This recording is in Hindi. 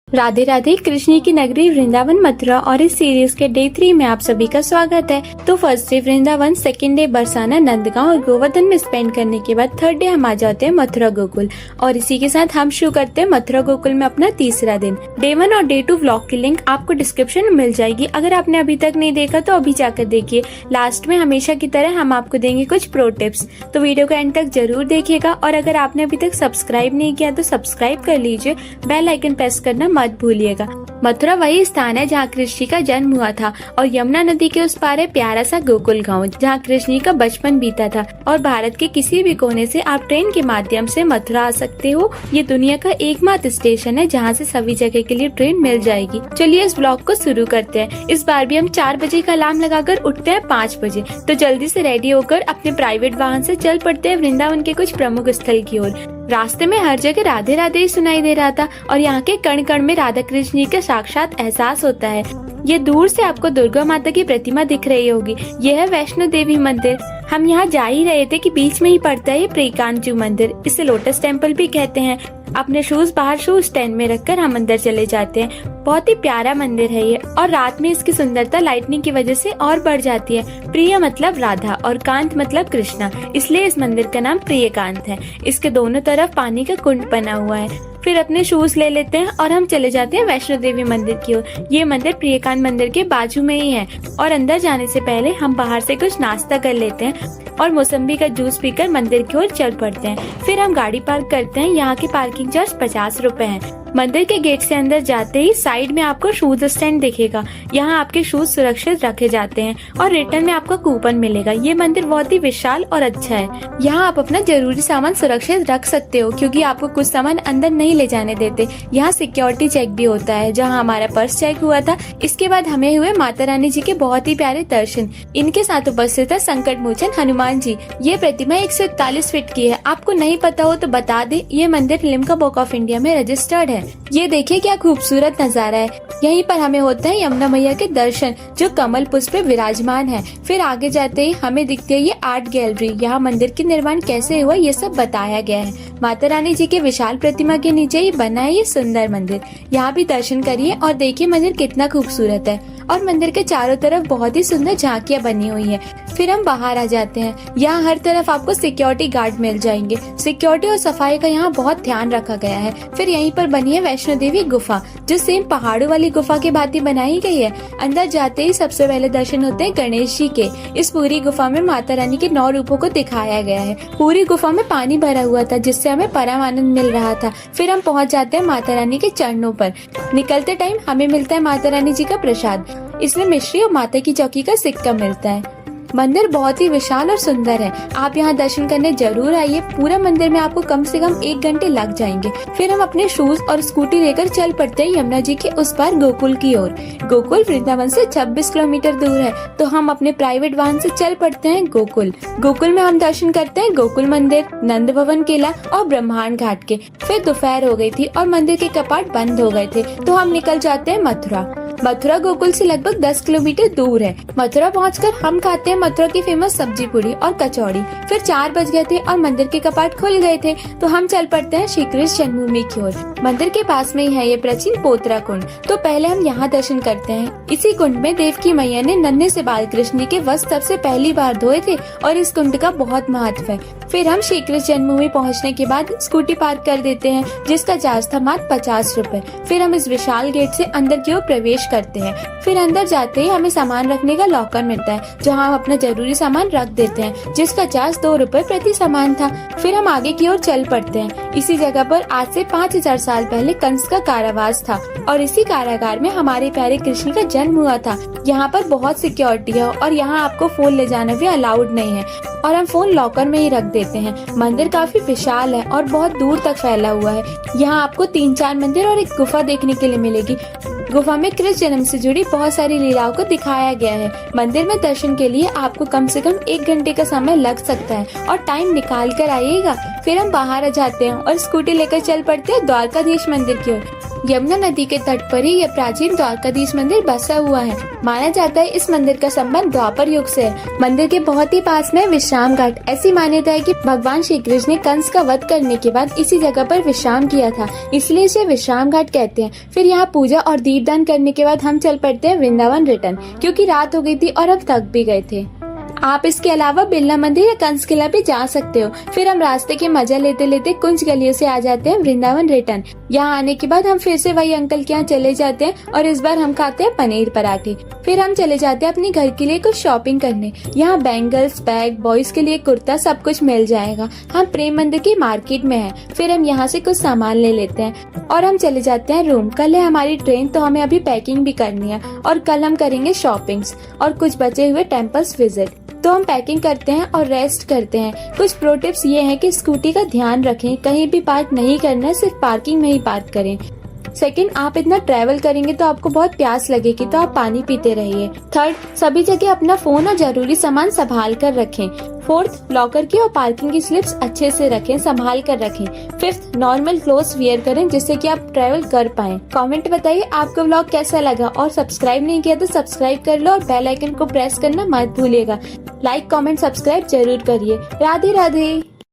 राधे राधे। कृष्ण की नगरी वृंदावन मथुरा और इस सीरीज के डे 3 में आप सभी का स्वागत है। तो first day Vrindavan, second day Barsana, Nandgaon और गोवर्धन में स्पेंड करने के बाद थर्ड डे हम आ जाते हैं मथुरा गोकुल और इसी के साथ हम शुरू करते हैं मथुरा गोकुल में अपना तीसरा दिन। डे 1 और डे 2 व्लॉग की लिंक आपको डिस्क्रिप्शन में मिल जाएगी। अगर आपने अभी तक नहीं देखा तो अभी जाकर देखिए। लास्ट में हमेशा की तरह हम आपको देंगे कुछ प्रो टिप्स, तो वीडियो को एंड तक जरूर देखिएगा। और अगर आपने अभी तक सब्सक्राइब नहीं किया तो सब्सक्राइब कर लीजिए, बेल आइकन प्रेस करना मत भूलिएगा। मथुरा वही स्थान है जहाँ कृष्ण का जन्म हुआ था और यमुना नदी के उस पार है प्यारा सा गोकुल गांव जहाँ कृष्ण का बचपन बीता था। और भारत के किसी भी कोने से आप ट्रेन के माध्यम से मथुरा आ सकते हो। ये दुनिया का एकमात्र स्टेशन है जहाँ से सभी जगह के लिए ट्रेन मिल जाएगी। चलिए इस ब्लॉग को शुरू करते हैं। इस बार भी हम 4 बजे का अलार्म लगाकर उठते हैं 5 बजे। तो जल्दी से रेडी होकर अपने प्राइवेट वाहन से चल पड़ते हैं वृंदावन के कुछ प्रमुख स्थल की ओर। रास्ते में हर जगह राधे राधे ही सुनाई दे रहा था और यहाँ के कण कण में राधा कृष्ण का साक्षात एहसास होता है। ये दूर से आपको दुर्गा माता की प्रतिमा दिख रही होगी। यह है वैष्णो देवी मंदिर। हम यहाँ जा ही रहे थे कि बीच में ही पड़ता है ये प्रियकांजू मंदिर। इसे लोटस टेम्पल भी कहते हैं। अपने शूज बाहर शूज स्टैंड में रखकर हम अंदर चले जाते हैं। बहुत ही प्यारा मंदिर है ये और रात में इसकी सुंदरता लाइटनिंग की वजह से और बढ़ जाती है। प्रिय मतलब राधा और कांत मतलब कृष्णा, इसलिए इस मंदिर का नाम प्रियकांत है। इसके दोनों तरफ पानी का कुंड बना हुआ है। फिर अपने शूज ले लेते हैं और हम चले जाते हैं वैष्णो देवी मंदिर की ओर। ये मंदिर प्रियकांत मंदिर के बाजू में ही है और अंदर जाने से पहले हम बाहर से कुछ नाश्ता कर लेते हैं और मौसम्बी का जूस पीकर मंदिर की ओर चल पड़ते हैं। फिर हम गाड़ी पार्क करते हैं। यहाँ की पार्किंग चार्ज 50 रुपए है। मंदिर के गेट से अंदर जाते ही साइड में आपको शूज स्टैंड दिखेगा। यहाँ आपके शूज सुरक्षित रखे जाते हैं और रिटर्न में आपको कूपन मिलेगा। ये मंदिर बहुत ही विशाल और अच्छा है। यहाँ आप अपना जरूरी सामान सुरक्षित रख सकते हो क्योंकि आपको कुछ सामान अंदर नहीं ले जाने देते। यहाँ सिक्योरिटी चेक भी होता है। जहाँ हमारा पर्स चेक हुआ था, इसके बाद हमें हुए माता रानी जी के बहुत ही प्यारे दर्शन। इनके साथ उपस्थित है संकट मोचन हनुमान जी। ये प्रतिमा 141 फीट की है। आपको नहीं पता हो तो बता दे, ये मंदिर लिम्का बुक ऑफ इंडिया में रजिस्टर्ड है। ये देखिए क्या खूबसूरत नजारा है। यहीं पर हमें होता है यमुना मैया के दर्शन जो कमल पुष्प पे विराजमान है। फिर आगे जाते ही हमें दिखती है ये आर्ट गैलरी। यहाँ मंदिर के निर्माण कैसे हुआ ये सब बताया गया है। माता रानी जी के विशाल प्रतिमा के नीचे ही बना है ये सुंदर मंदिर। यहाँ भी दर्शन करिए और देखिए मंदिर कितना खूबसूरत है और मंदिर के चारों तरफ बहुत ही सुंदर झांकियाँ बनी हुई है। फिर हम बाहर आ जाते हैं। यहाँ हर तरफ आपको सिक्योरिटी गार्ड मिल जाएंगे। सिक्योरिटी और सफाई का यहाँ बहुत ध्यान रखा गया है। फिर यहीं पर बनी है वैष्णो देवी गुफा जो सेम पहाड़ों वाली गुफा की भांति बनाई गई है। अंदर जाते ही सबसे पहले दर्शन होते हैं गणेश जी के। इस पूरी गुफा में माता रानी के 9 रूपों को दिखाया गया है। पूरी गुफा में पानी भरा हुआ था जिससे हमें परम आनंद मिल रहा था। फिर हम पहुँच जाते हैं माता रानी के चरणों पर। निकलते टाइम हमें मिलता है माता रानी जी का प्रसाद। इसमें मिश्री और माता की चौकी का सिक्का मिलता है। मंदिर बहुत ही विशाल और सुंदर है। आप यहाँ दर्शन करने जरूर आइए। पूरा मंदिर में आपको कम से कम 1 घंटे लग जाएंगे। फिर हम अपने शूज और स्कूटी लेकर चल पड़ते हैं यमुना जी के उस पार गोकुल की ओर। गोकुल वृंदावन से 26 किलोमीटर दूर है, तो हम अपने प्राइवेट वाहन से चल पड़ते हैं गोकुल। गोकुल में हम दर्शन करते हैं गोकुल मंदिर, नंद भवन किला और ब्रह्मांड घाट के। फिर दोपहर हो गई थी और मंदिर के कपाट बंद हो गए थे, तो हम निकल जाते हैं मथुरा। मथुरा गोकुल से लगभग 10 किलोमीटर दूर है। मथुरा पहुंचकर हम खाते हैं मथुरा की फेमस सब्जी पूरी और कचौड़ी। फिर 4 बज गए थे और मंदिर के कपाट खुल गए थे, तो हम चल पड़ते हैं श्री कृष्ण जन्मभूमि की ओर। मंदिर के पास में ही है ये प्राचीन पोतरा कुंड, तो पहले हम यहाँ दर्शन करते हैं। इसी कुंड में देवकी मैया ने नन्हे से बाल कृष्ण के वस्त्र सबसे पहली बार धोए थे और इस कुंड का बहुत महत्व है। फिर हम श्री कृष्ण जन्मभूमि पहुँचने के बाद स्कूटी पार्क कर देते हैं जिसका चार्ज था मात्र 50 रुपए। फिर हम इस विशाल गेट से अंदर की ओर प्रवेश करते हैं। फिर अंदर जाते ही हमें सामान रखने का लॉकर मिलता है जहां हम अपना जरूरी सामान रख देते हैं जिसका चार्ज 2 रुपए प्रति सामान था। फिर हम आगे की ओर चल पड़ते हैं। इसी जगह पर आज से 5000 साल पहले कंस का कारावास था और इसी कारागार में हमारे प्यारे कृष्ण का जन्म हुआ था। यहाँ पर बहुत सिक्योरिटी है और यहाँ आपको फोन ले जाना भी अलाउड नहीं है और हम फोन लॉकर में ही रख देते हैं। मंदिर काफी विशाल है और बहुत दूर तक फैला हुआ है। यहाँ आपको 3-4 मंदिर और एक गुफा देखने के लिए मिलेगी। गुफा में कृष्ण जन्म से जुड़ी बहुत सारी लीलाओं को दिखाया गया है। मंदिर में दर्शन के लिए आपको कम से कम 1 घंटे का समय लग सकता है और टाइम निकाल कर आइएगा। फिर हम बाहर आ जाते हैं और स्कूटी लेकर चल पड़ते हैं द्वारकाधीश मंदिर की ओर। यमुना नदी के तट पर ही यह प्राचीन द्वारकाधीश मंदिर बसा हुआ है। माना जाता है इस मंदिर का संबंध द्वापर युग से है। मंदिर के बहुत ही पास में विश्राम घाट। ऐसी मान्यता है कि भगवान श्री कृष्ण ने कंस का वध करने के बाद इसी जगह पर विश्राम किया था, इसलिए इसे विश्राम घाट कहते हैं। फिर यहाँ पूजा और दीपदान करने के बाद हम चल पड़ते हैं वृंदावन रिटर्न, क्योंकि रात हो गई थी और हम थक भी गए थे। आप इसके अलावा बिरला मंदिर या कंस किला भी जा सकते हो। फिर हम रास्ते के मजा लेते लेते कुंज गलियों से आ जाते हैं वृंदावन रिटर्न। यहाँ आने के बाद हम फिर से वही अंकल के यहाँ चले जाते हैं और इस बार हम खाते हैं पनीर पराठे। फिर हम चले जाते हैं अपने घर के लिए कुछ शॉपिंग करने। यहाँ बैंगल्स, बैग, बॉयज के लिए कुर्ता सब कुछ मिल जाएगा। हम प्रेम मंदिर की मार्केट में है। फिर हम यहाँ से कुछ सामान ले लेते हैं और हम चले जाते हैं रूम। कल है हमारी ट्रेन, तो हमें अभी पैकिंग भी करनी है और कल हम करेंगे शॉपिंग्स और कुछ बचे हुए टेम्पल्स विजिट। तो हम पैकिंग करते हैं और रेस्ट करते हैं। कुछ प्रो टिप्स ये हैं कि स्कूटी का ध्यान रखें, कहीं भी पार्क नहीं करना है, सिर्फ पार्किंग में ही पार्क करें। सेकंड, आप इतना ट्रैवल करेंगे तो आपको बहुत प्यास लगेगी, तो आप पानी पीते रहिए। थर्ड, सभी जगह अपना फोन और जरूरी सामान संभाल कर रखें। फोर्थ, लॉकर की और पार्किंग की स्लिप्स अच्छे से रखें, संभाल कर रखें। फिफ्थ, नॉर्मल क्लोथ्स वियर करें जिससे कि आप ट्रैवल कर पाएं। कमेंट बताइए आपको व्लॉग कैसा लगा और सब्सक्राइब नहीं किया तो सब्सक्राइब कर लो और बेल आइकन को प्रेस करना मत भूलिएगा। लाइक, कमेंट, सब्सक्राइब जरूर करिए। राधे राधे।